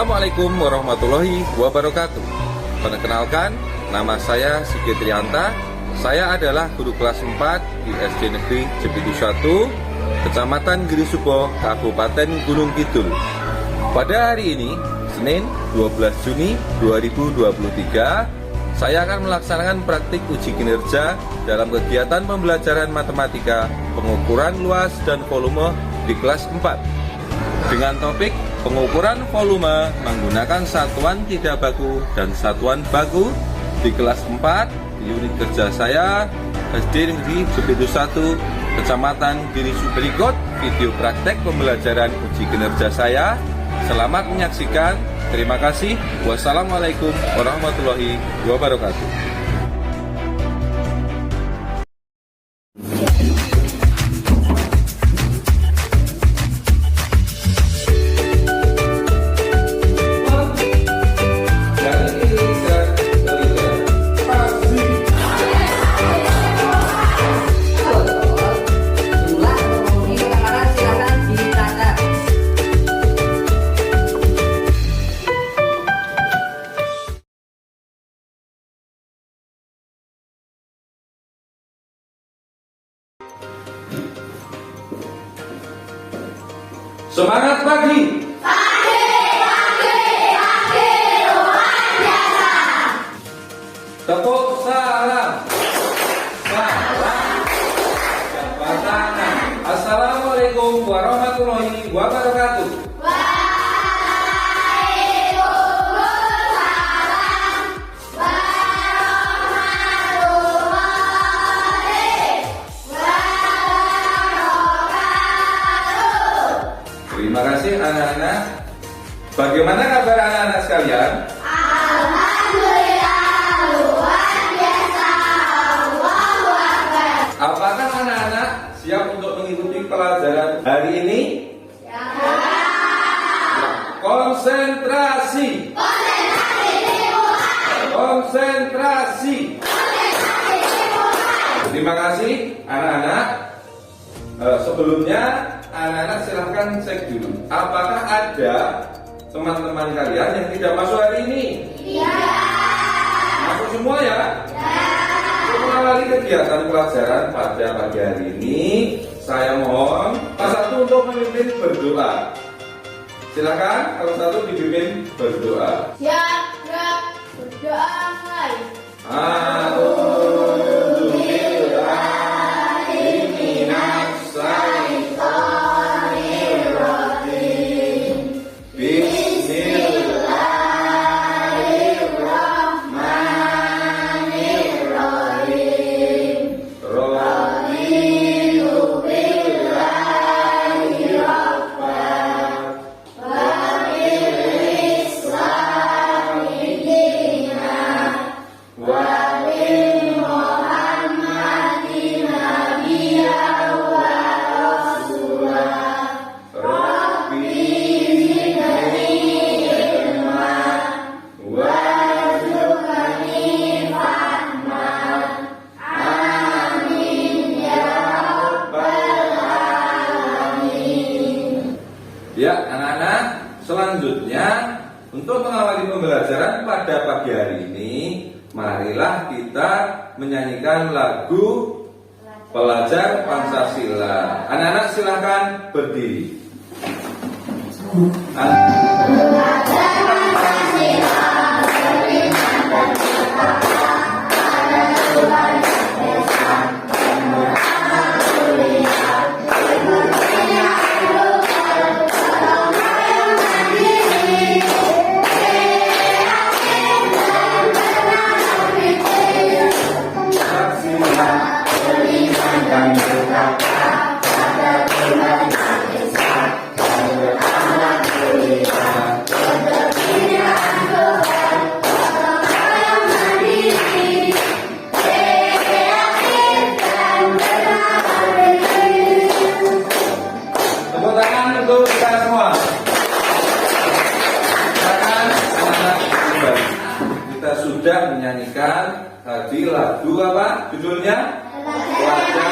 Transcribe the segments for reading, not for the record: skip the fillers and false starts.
Assalamualaikum warahmatullahi wabarakatuh. Perkenalkan, nama saya Sigit Trianta. Saya adalah guru kelas 4 di SD Negeri Jepitu 1, Kecamatan Girisubo, Kabupaten Gunung Kidul. Pada hari ini, Senin 12 Juni 2023, saya akan melaksanakan praktik uji kinerja dalam kegiatan pembelajaran matematika pengukuran luas dan volume di kelas 4 dengan topik pengukuran volume menggunakan satuan tidak baku dan satuan baku di kelas 4 di unit kerja saya SD Negeri Jepitu 1, Kecamatan Girisubo. Berikut video praktek pembelajaran uji kinerja saya. Selamat menyaksikan. Terima kasih. Wassalamualaikum warahmatullahi wabarakatuh. Semangat pagi! Luar biasa! Tepuk salam! Jabat tangan. Assalamualaikum warahmatullahi wabarakatuh. Terima kasih anak-anak. Bagaimana kabar anak-anak sekalian? Alhamdulillah, luar biasa. Allahu Akbar. Apakah anak-anak siap untuk mengikuti pelajaran hari ini? Ya. Konsentrasi. Konsentrasi. Terima kasih anak-anak. Sebelumnya anak-anak silahkan cek dulu, apakah ada teman-teman kalian yang tidak masuk hari ini? Iya. Masuk semua ya? Untuk mengawali kegiatan pelajaran pada pagi hari ini, saya mohon Pak Satu untuk memimpin berdoa. Silakan kalau Satu dipimpin berdoa. Siap, gerak, berdoa mulai. Ya, anak-anak, selanjutnya untuk mengawali pembelajaran pada pagi hari ini, marilah kita menyanyikan lagu Pelajar Pancasila. Anak-anak silahkan berdiri. Pelajar Pancasila, sudah menyanyikan tadi lagu apa judulnya? Pelajar.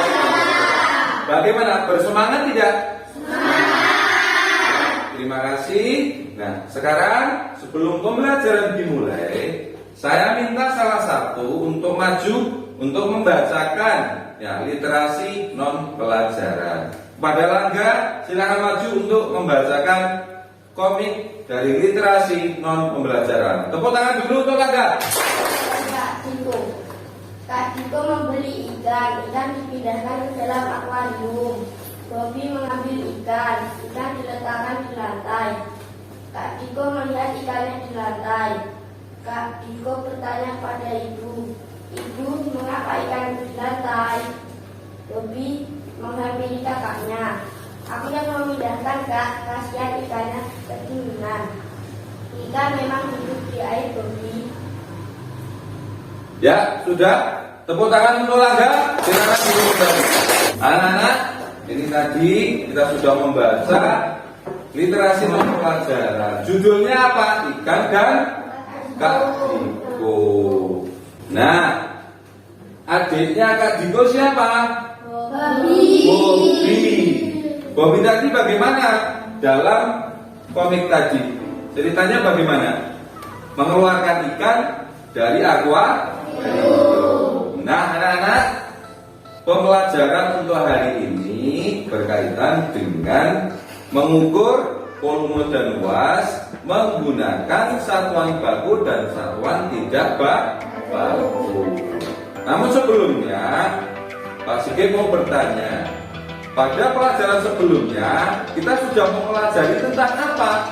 Bagaimana, bersemangat tidak? Semangat. terima kasih. Nah, sekarang sebelum pembelajaran dimulai, saya minta salah satu untuk maju untuk membacakan ya literasi non pelajaran. Pada Langga, silakan maju untuk membacakan komik dari literasi non pembelajaran. Tepuk tangan dulu untuk Langga. Kak Diko membeli ikan dipindahkan ke dalam akuarium. Bobby mengambil ikan diletakkan di lantai. Kak Diko melihat ikannya di lantai. Kak Diko bertanya pada ibu, mengapa ikan di lantai? Bobby menghampiri kakaknya. Aku yang memindahkan Kak, kasihan ikannya kedinginan. Ikan memang hidup di air, Bobby. Ya, sudah. Tepuk tangan untuk Langga. Silakan dimulai. Anak-anak, ini tadi kita sudah membaca literasi non pelajaran. Judulnya apa? Ikan dan Kak Diko. Nah, adiknya Kak Diko siapa? Bobby. Bobby tadi bagaimana dalam komik tadi? Ceritanya bagaimana? Mengeluarkan ikan dari akuarium. Nah, anak-anak, pembelajaran untuk hari ini berkaitan dengan mengukur volume dan luas menggunakan satuan baku dan satuan tidak baku. Namun sebelumnya, Pak Sigit mau bertanya, pada pelajaran sebelumnya kita sudah mempelajari tentang apa?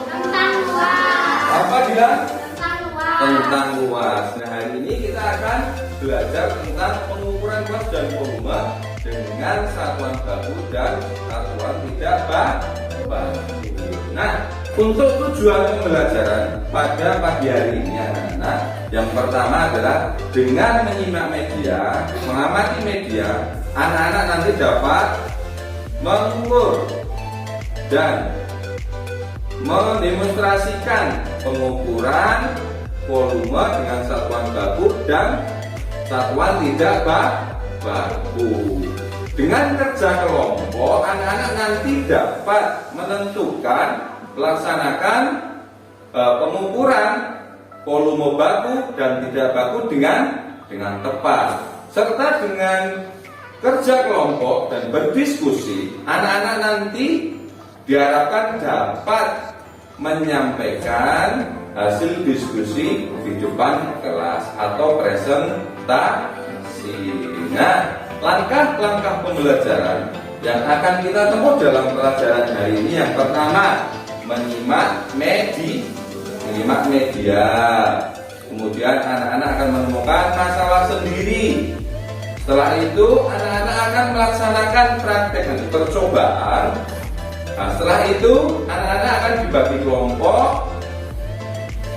Tentang luas. Apa dia? Tentang Tentang luas. Nah, hari ini kita akan belajar tentang pengukuran luas dan volume dengan satuan baku dan satuan tidak baku. Nah, untuk tujuan pembelajaran pada pagi hari ini anak-anak, yang pertama adalah dengan menyimak media, mengamati media, anak-anak nanti dapat mengukur dan mendemonstrasikan pengukuran volume dengan satuan baku dan satuan tidak baku. Dengan kerja kelompok, anak-anak nanti dapat menentukan, melaksanakan pengukuran volume baku dan tidak baku dengan tepat. Serta dengan kerja kelompok dan berdiskusi, anak-anak nanti diharapkan dapat menyampaikan hasil diskusi di depan kelas atau presentasi. Nah, langkah-langkah pembelajaran yang akan kita tempuh dalam pelajaran hari ini, yang pertama menyimak media. Kemudian anak-anak akan menemukan masalah sendiri. Setelah itu anak-anak akan melaksanakan praktek percobaan. Nah, setelah itu anak-anak akan dibagi kelompok.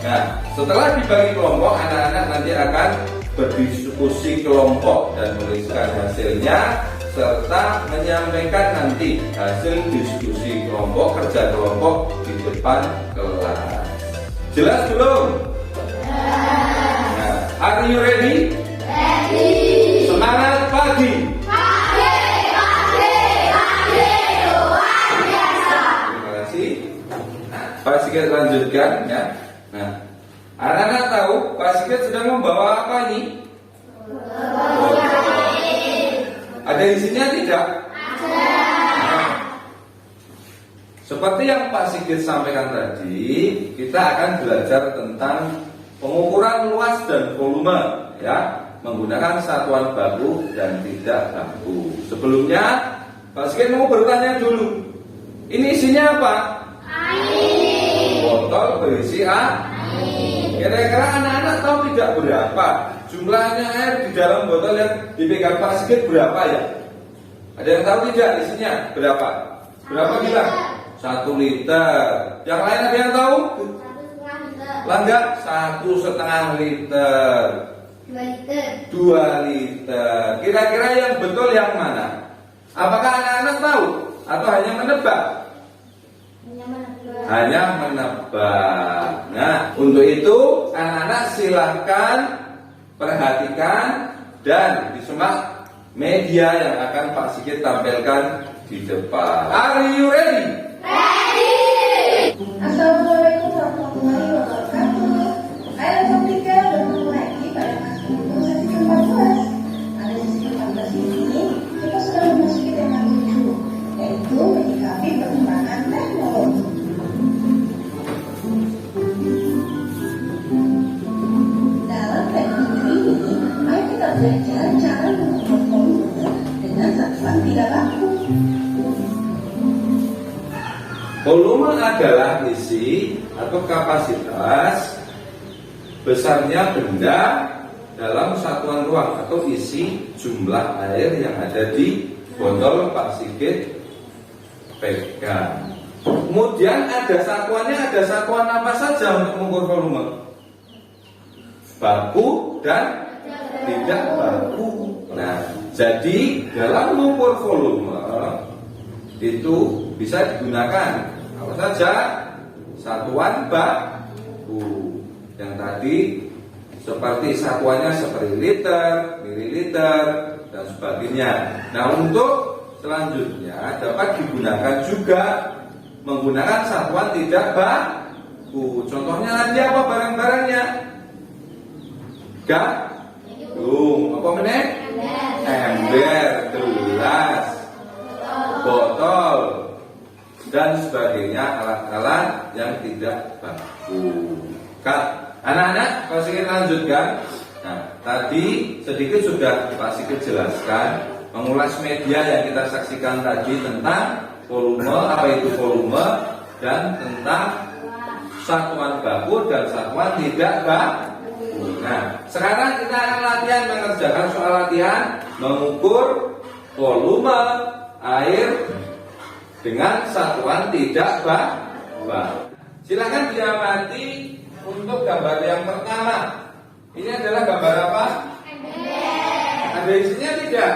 Nah, setelah dibagi kelompok, anak-anak nanti akan berdiskusi kelompok dan menuliskan hasilnya serta menyampaikan nanti hasil diskusi kelompok, kerja kelompok di depan kelas. Jelas belum? Nah, are you ready? Ready. Semangat pagi. Terima kasih. Pak Sigit lanjutkan ya. Nah, anak-anak tahu Pak Sigit sedang membawa apa ini? Ada isinya tidak? Ada. Seperti yang Pak Sigit sampaikan tadi, kita akan belajar tentang pengukuran luas dan volume ya, menggunakan satuan baku dan tidak baku. Sebelumnya Pak Sigit mau bertanya dulu, ini isinya apa? Botol berisi air. Kira-kira anak-anak tahu tidak berapa jumlahnya air di dalam botol yang dipegang Pak Sigit berapa ya? Ada yang tahu tidak isinya berapa? Berapa bilang? 1 liter. Yang lain ada yang tahu? 1,5 liter. Langga 1,5 liter. 2 liter. 2 liter. Kira-kira yang betul yang mana? Apakah anak-anak tahu atau hanya menebak? Hanya menebak. Nah, untuk itu anak-anak silahkan perhatikan dan disimak media yang akan Pak Sigit tampilkan di depan. Are you ready? Ready. Assalamualaikum warahmatullahi wabarakatuh. Ayo Sobrika, bertemu lagi pada kelas sesi ke-14. Pada sesi ke-14 ini kita sudah memasuki tema 7, yaitu menyikapi perkembangan teknologi. Dalam teknologi ini, mari kita belajar cara mengukur volume dengan satuan tidak baku. Volume adalah isi atau kapasitas besarnya benda dalam satuan ruang atau isi jumlah air yang ada di botol Pak Sigit pegang. Kemudian ada satuan apa saja untuk mengukur volume? Baku dan tidak baku. Nah, jadi dalam mengukur volume itu bisa digunakan apa saja? Satuan baku yang tadi seperti satuannya seperti liter, mililiter dan sebagainya. Nah, untuk selanjutnya dapat digunakan juga menggunakan satuan tidak baku. Contohnya nanti apa barang-barangnya? Galung, apa meneh? Ember, gelas, botol dan sebagainya, alat-alat yang tidak baku. Anak-anak, Pak Sigit lanjutkan. Nah, tadi sedikit sudah Pak Sigit jelaskan mengulas media yang kita saksikan tadi tentang volume, apa itu volume, dan tentang satuan baku dan satuan tidak baku. Nah, sekarang kita akan latihan mengerjakan soal latihan mengukur volume air dengan satuan tidak baku. Silakan diamati untuk gambar yang pertama. Ini adalah gambar apa? Ada isinya tidak?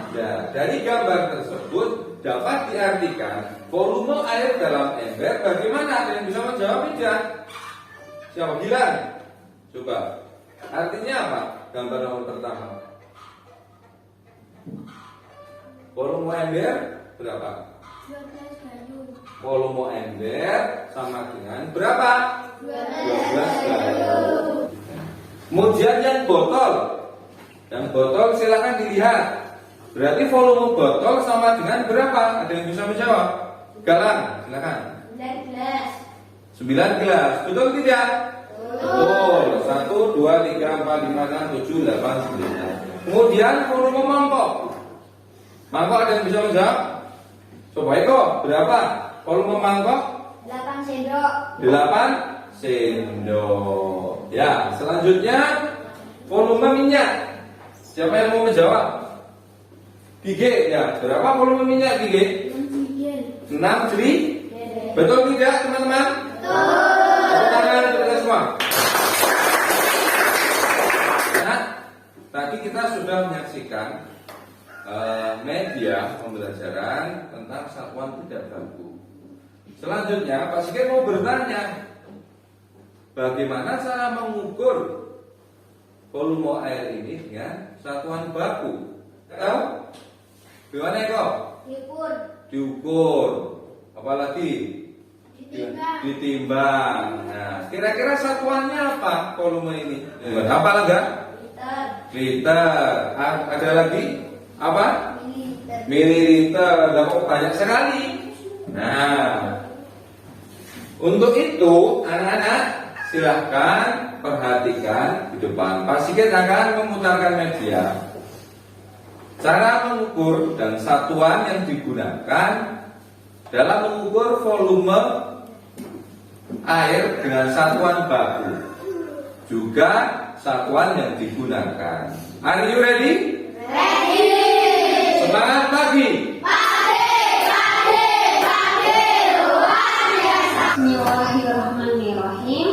Ada. Dari gambar tersebut dapat diartikan volume air dalam ember bagaimana? Ada yang bisa menjawab tidak? Siapa bilang? Coba. Artinya apa? Gambar nomor pertama. Volume ember berapa? 12 galung. Volume ember sama dengan berapa? 12 galung. Kemudian yang botol. Yang botol silakan dilihat. Berarti volume botol sama dengan berapa? Ada yang bisa menjawab? Galang, silakan. 9 gelas. 9 gelas. Betul tidak? Betul. 1, 2, 3, 4, 5, 6, 7, 8, 9. Kemudian volume mangkok. Mangkok ada yang bisa menjawab? Coba Eko, berapa? Volume mangkok? 8 sendok. 8 sendok. Ya, selanjutnya volume minyak. Siapa yang mau menjawab? Gigi, ya. Berapa volume minyak Gigi? 6 jeli. Betul tidak, teman-teman? Betul. Tangan untuk kita semua. Nah, tadi kita sudah menyaksikan media pembelajaran tentang satuan tidak baku. Selanjutnya Pak Sigit mau bertanya, bagaimana cara mengukur volume air ini dengan satuan baku? Tahu? Gimana kok? Diukur. Apalagi? Ditimbang. Nah, kira-kira satuannya apa volume ini? Apa enggak? Liter. Ada lagi? Apa? Mililiter. Kok banyak sekali. Nah, untuk itu anak-anak silahkan perhatikan di depan. Pak Sigit akan memutarkan media. Cara mengukur dan satuan yang digunakan dalam mengukur volume air dengan satuan baku, juga satuan yang digunakan. Are you ready? Ready. Semangat pagi. Bismillahirrahmanirrahim.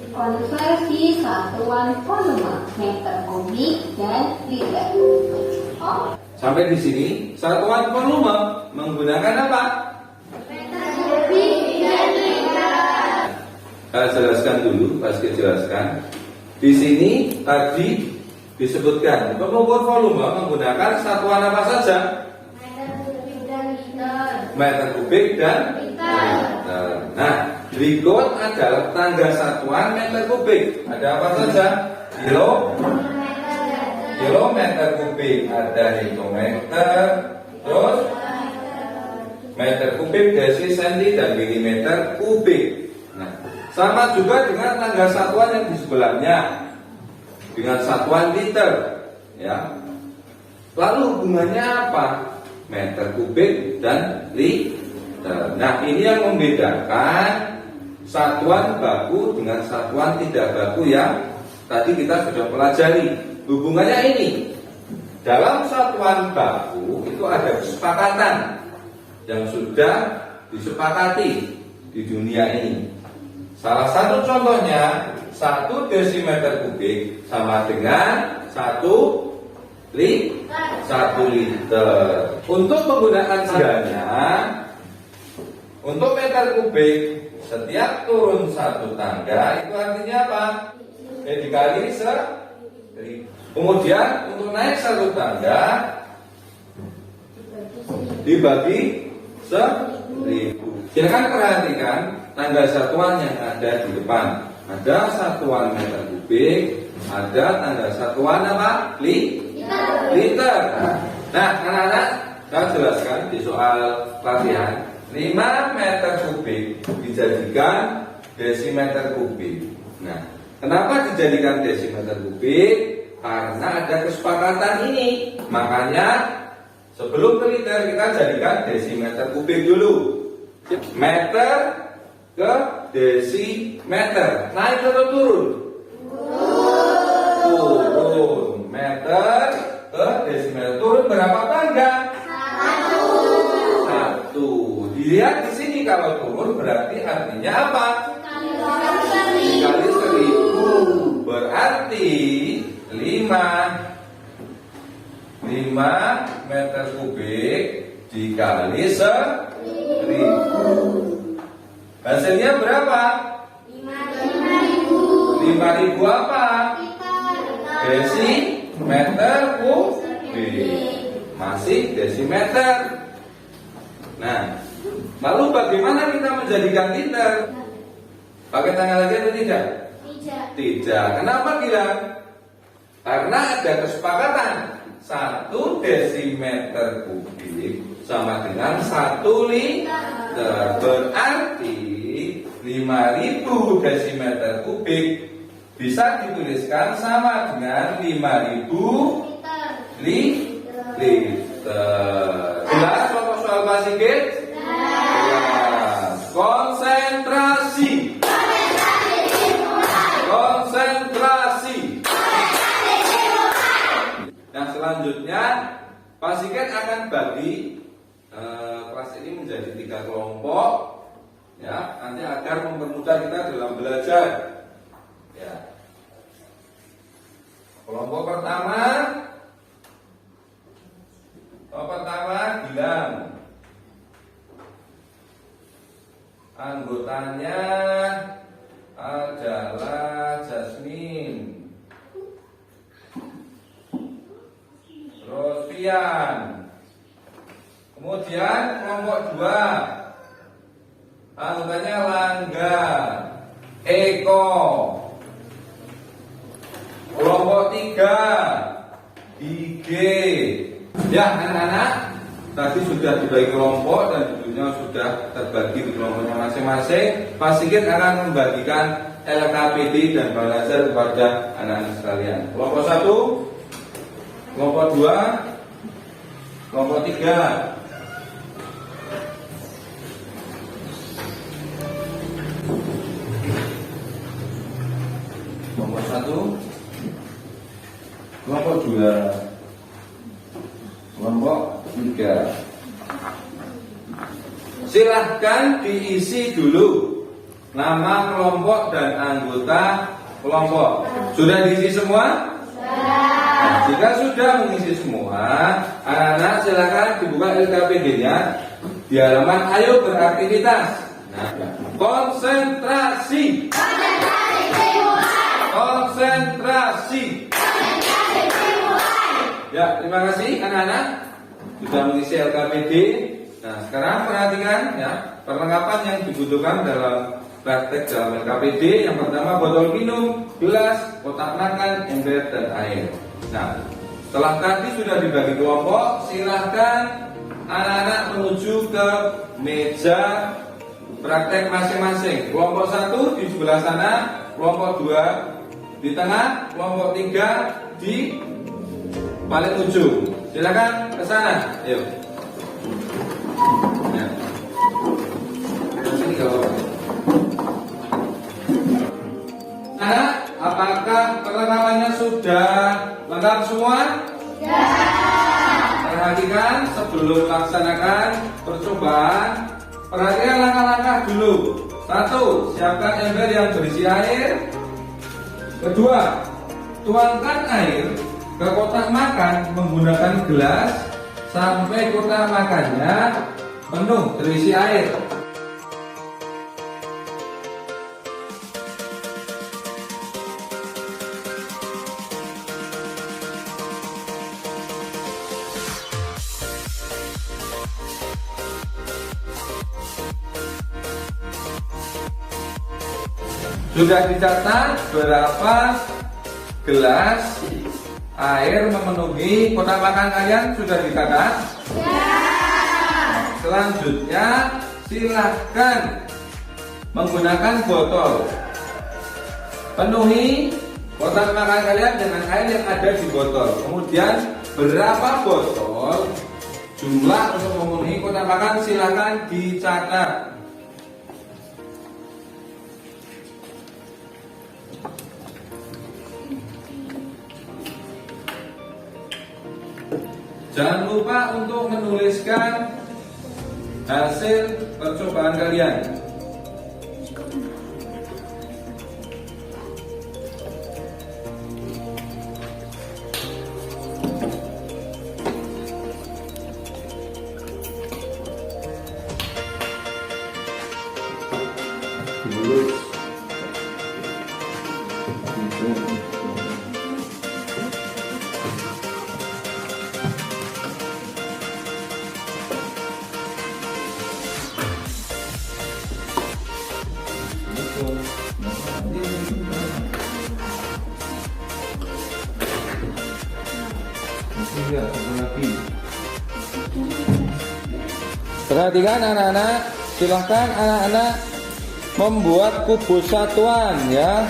Konversi satuan volume meter kubik dan liter. Sampai di sini satuan volume menggunakan apa? Saya jelaskan dulu, pasti jelaskan. Di sini tadi disebutkan pengukur volume menggunakan satuan apa saja? Meter kubik dan liter. Meter kubik dan liter. Nah, berikut adalah tangga satuan meter kubik. Ada apa saja? Kilometer kubik, ada hektometer, terus meter kubik, desi, senti, dan milimeter kubik. Nah, sama juga dengan tangga satuan yang di sebelahnya dengan satuan liter, ya. Lalu hubungannya apa? Meter kubik dan liter. Nah, ini yang membedakan satuan baku dengan satuan tidak baku yang tadi kita sudah pelajari. Hubungannya ini. Dalam satuan baku itu ada kesepakatan yang sudah disepakati di dunia ini. Salah satu contohnya 1 desimeter kubik sama dengan 1 liter. Untuk penggunaan seadanya, untuk meter kubik setiap turun 1 tangga itu artinya apa? Dikali 1000. Kemudian untuk naik 1 tangga dibagi 1000. Silakan perhatikan tangga satuan yang ada di depan. Ada satuan meter kubik, ada tangga satuan apa? Liter. Nah, anak-anak, saya jelaskan di soal latihan. 5 meter kubik dijadikan desimeter kubik. Nah, kenapa dijadikan desimeter kubik? Karena ada kesepakatan ini. Makanya sebelum ke liter kita jadikan desimeter kubik dulu. Meter ke desimeter. Naik atau turun? Turun. Meter ke desimeter. Turun berapa tangga? 1. Dilihat di sini kalau turun berarti artinya apa? Dikali 1000. Berarti 5 meter kubik dikali 1000. Hasilnya berapa? 5.000 apa? Desimeter kubik. Masih desimeter. Nah, lalu bagaimana kita menjadikan liter? Pakai tanggal lagi atau tidak? Tidak. Kenapa bilang? Karena ada kesepakatan 1 desimeter kubik sama dengan 1 liter. Berarti 5.000 desimeter kubik bisa dituliskan sama dengan 5.000 liter. Jelas contoh soal Pak Sigit? Jelas. Konsentrasi. Nah, selanjutnya Pak Sigit akan bagi kelas ini menjadi 3 kelompok, ya, nanti agar mempermudah kita dalam belajar. Ya. Kelompok pertama Gilang. Anggotanya adalah Jasmine, terus Fian. Kemudian kelompok 2 anggotanya Langga, Eko. Kelompok 3 IG. Ya, anak-anak, tadi sudah dibagi kelompok dan judulnya sudah terbagi di kelompoknya masing-masing. Pak Sigit akan membagikan LKPD dan belajar kepada anak-anak sekalian. Kelompok 1, kelompok 2, kelompok 3. Kelompok 1, kelompok 2, kelompok 3. Silahkan diisi dulu nama kelompok dan anggota kelompok. Sudah diisi semua? Nah, jika sudah mengisi semua, anak-anak silakan dibuka LKPD-nya di halaman ayo beraktivitas. Nah, konsentrasi. Ya, terima kasih anak-anak sudah mengisi LKPD. Nah, sekarang perhatikan ya, perlengkapan yang dibutuhkan dalam praktek dalam LKPD. Yang pertama botol minum, gelas, kotak makan, ember, dan air. Nah, setelah tadi sudah dibagi kelompok, silahkan anak-anak menuju ke meja praktek masing-masing. Kelompok 1 di sebelah sana, kelompok 2 di tengah, kelompok 3 di paling ujung. Silakan ke sana. Ayo. Ya. Sini kalau anak, apakah perlengkapannya sudah lengkap semua? Ya. Perhatikan sebelum melaksanakan percobaan, perhatikan langkah-langkah dulu. 1. Siapkan ember yang berisi air. 2. Tuangkan air ke kotak makan menggunakan gelas sampai kotak makannya penuh terisi air. Sudah dicatat berapa gelas air memenuhi kotak makan kalian? Sudah dicatat? Ya. Selanjutnya silahkan menggunakan botol. Penuhi kotak makan kalian dengan air yang ada di botol. Kemudian berapa botol jumlah untuk memenuhi kotak makan silahkan dicatat. Jangan lupa untuk menuliskan hasil percobaan kalian. Perhatikan anak-anak, silahkan anak-anak membuat kubus satuan ya.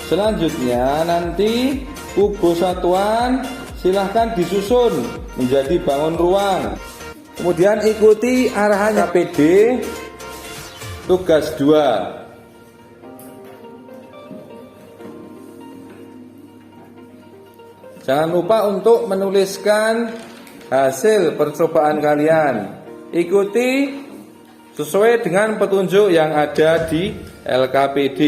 Selanjutnya nanti kubus satuan silahkan disusun menjadi bangun ruang. Kemudian ikuti arahan PD tugas 2. Jangan lupa untuk menuliskan hasil percobaan kalian. Ikuti sesuai dengan petunjuk yang ada di LKPD.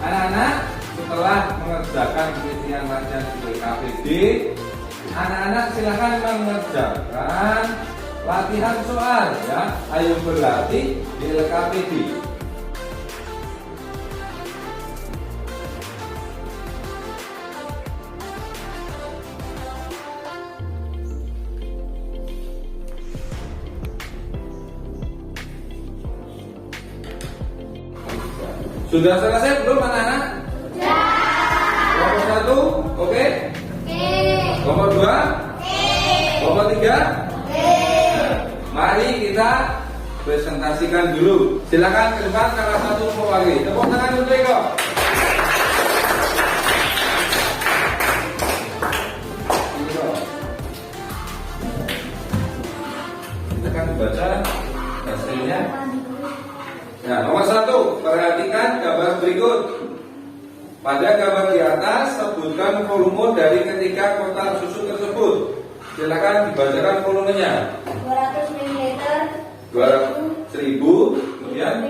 Anak-anak, setelah mengerjakan penelitian latihan di LKPD, anak-anak silahkan mengerjakan latihan soal ya. Ayo berlatih di LKPD. Sudah selesai belum anak-anak? Sudah. Kelompok 1, oke? Oke. Kelompok 2? Oke. Kelompok 3? Oke. Nah, mari kita presentasikan dulu. Silakan ke depan salah satu mewakili. Tepuk tangan untuk Eko. dibaca hasilnya. Nah, nomor 1, perhatikan gambar berikut. Pada gambar di atas, sebutkan volume dari ketiga kotak susu tersebut. Silakan dibacakan volumenya. 200 ml, 1000, kemudian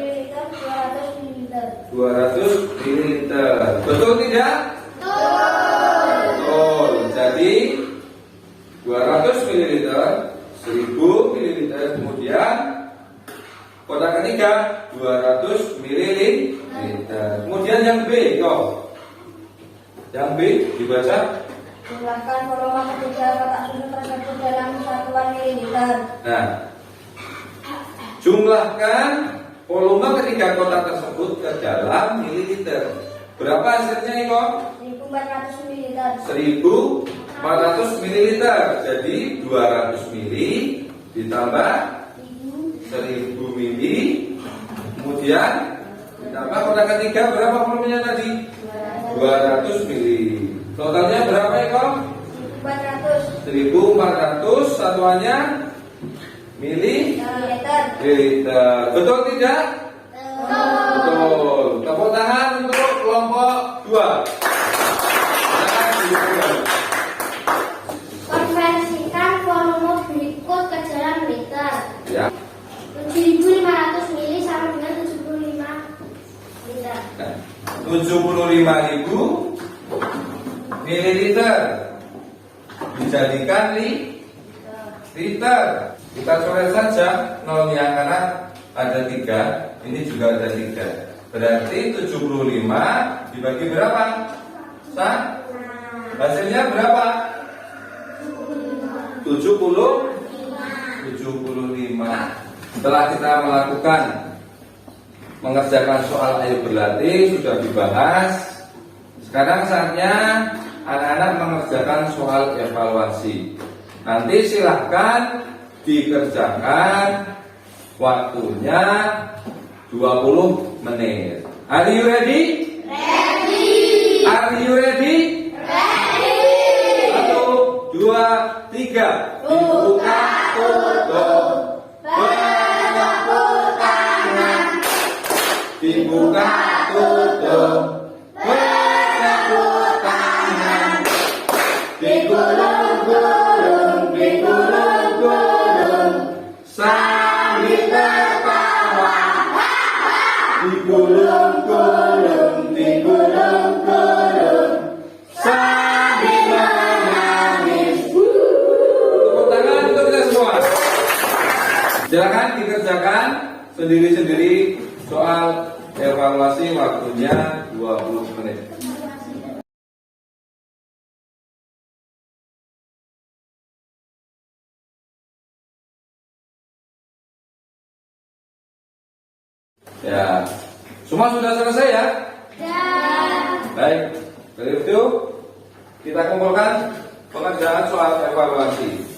200 ml. Betul tidak? Betul. Jadi 200 ml, 1000 ml, kemudian kotak ketiga 200 ml. Kemudian yang B, kok. Yang B dibaca. Jumlahkan volume ketiga kotak susu tersebut dalam satuan mililiter. Nah, jumlahkan volume ketiga kotak tersebut ke dalam mililiter. Berapa hasilnya, Iko? 1400 mililiter. 1400 mililiter. Jadi 200 mili ditambah 1000 mili, kemudian ditambah kotak ketiga berapa volumenya tadi? 200 mili. Totalnya berapa, Iko? 1400 1400, satuannya mili liter. Betul tidak? Betul. Tepuk tangan untuk kelompok 2. Konversikan volume berikut ke dalam liter. Ya. 7.500 mili sama dengan 75 liter. 75.000 mililiter dijadikan liter. Kita coret saja nolnya karena ada 3, ini juga ada 3. Berarti 75 dibagi berapa? Hasilnya berapa? 75. Setelah kita melakukan mengerjakan soal ayo berlatih sudah dibahas. Sekarang saatnya anak-anak mengerjakan soal evaluasi. Nanti silahkan dikerjakan, waktunya 20 menit. Are you ready? Ready. Are you ready? Ready. 1, 2, 3. Dibuka, tutup. Bertepuk tangan. Dibuka, tutup. Bertepuk tangan. Digulung-gulung, digulung-gulung, sambil tertawa. Digulung-gulung, digulung-gulung, sambil menangis. Tepuk tangan untuk kita semua. Silakan dikerjakan sendiri-sendiri soal evaluasi, waktunya 20 menit. Ya, semua sudah selesai ya? Ya. Baik, dari itu kita kumpulkan pengerjaan soal evaluasi.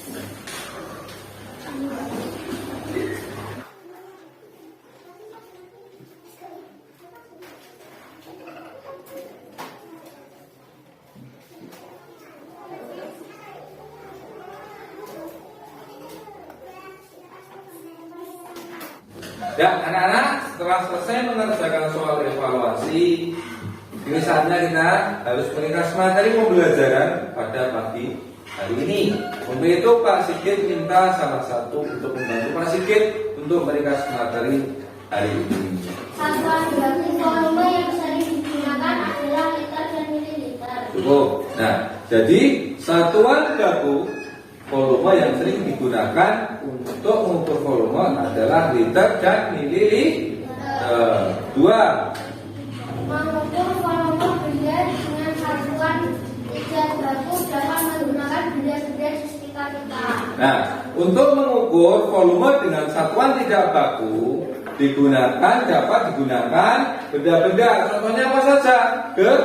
Ya, anak-anak, setelah selesai mengerjakan soal evaluasi, ini saatnya kita harus meringkas materi pembelajaran pada pagi hari ini. Untuk itu Pak Sigit minta salah satu untuk membantu Pak Sigit untuk meringkas materi hari ini. Satuan baku volume yang sering digunakan adalah liter dan mililiter. Cukup. Nah, jadi satuan baku volume yang sering digunakan untuk mengukur volume adalah liter dan mililiter. 2. Mengukur volume benda dengan satuan tidak baku dapat menggunakan benda-benda di sekitar kita. Nah, untuk mengukur volume dengan satuan tidak baku dapat digunakan benda-benda. Contohnya apa saja? Terus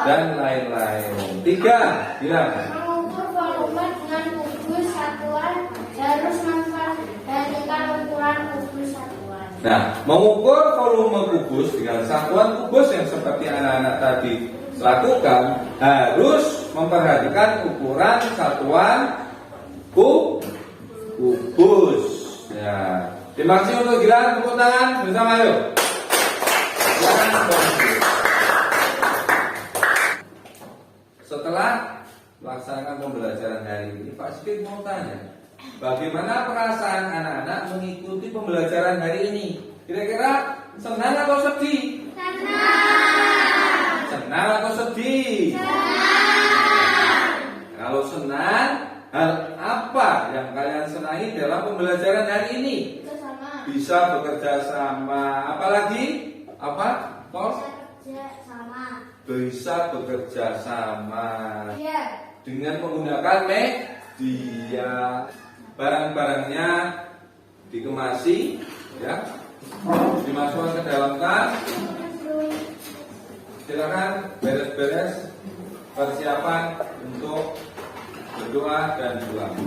dan lain-lain. 3, bilang. Mengukur volume dengan kubus satuan harus memperhatikan ukuran kubus satuan. Nah, mengukur volume kubus dengan satuan kubus yang seperti anak-anak tadi lakukan harus memperhatikan ukuran satuan kubus. Ya. Terima kasih untuk Gilang, tepuk tangan bersama yuk. Setelah melaksanakan pembelajaran hari ini, Pak Sigit mau tanya, bagaimana perasaan anak-anak mengikuti pembelajaran hari ini? Kira-kira senang atau sedih? Senang atau sedih? Kalau senang, hal apa yang kalian senangi dalam pembelajaran hari ini? Bersama. Bisa bekerja sama. Apalagi? Apa? Kos? Kerja sama. Bisa bekerja sama. Iya. Dengan menggunakan media. Barang-barangnya dikemasi, ya, dimasukkan ke dalam tas. Silakan beres-beres persiapan untuk berdoa dan pulang.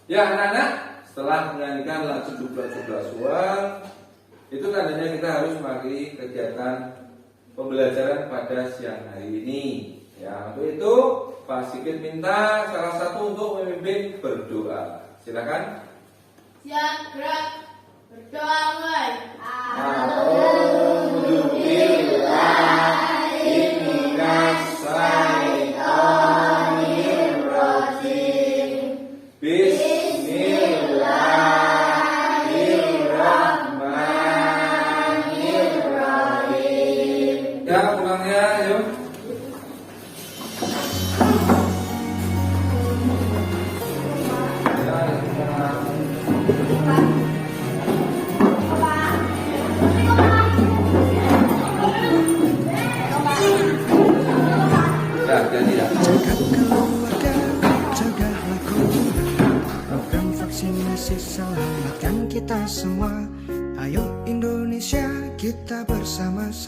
Ya anak-anak, setelah menyanyikan lagu jublah-jublah itu tandanya kita harus mengakhiri kegiatan pembelajaran pada siang hari ini. Ya, untuk itu Pak Sigit minta salah satu untuk memimpin berdoa. Silakan. Siap, gerak. Berdoa mulai. Ya, pulangnya yuk. Ya, jadi ya. Jaga keluarga, jagalah keluarga. Program vaksinasi selamatkan kita semua. Ayo Indonesia, kita bersama-sama.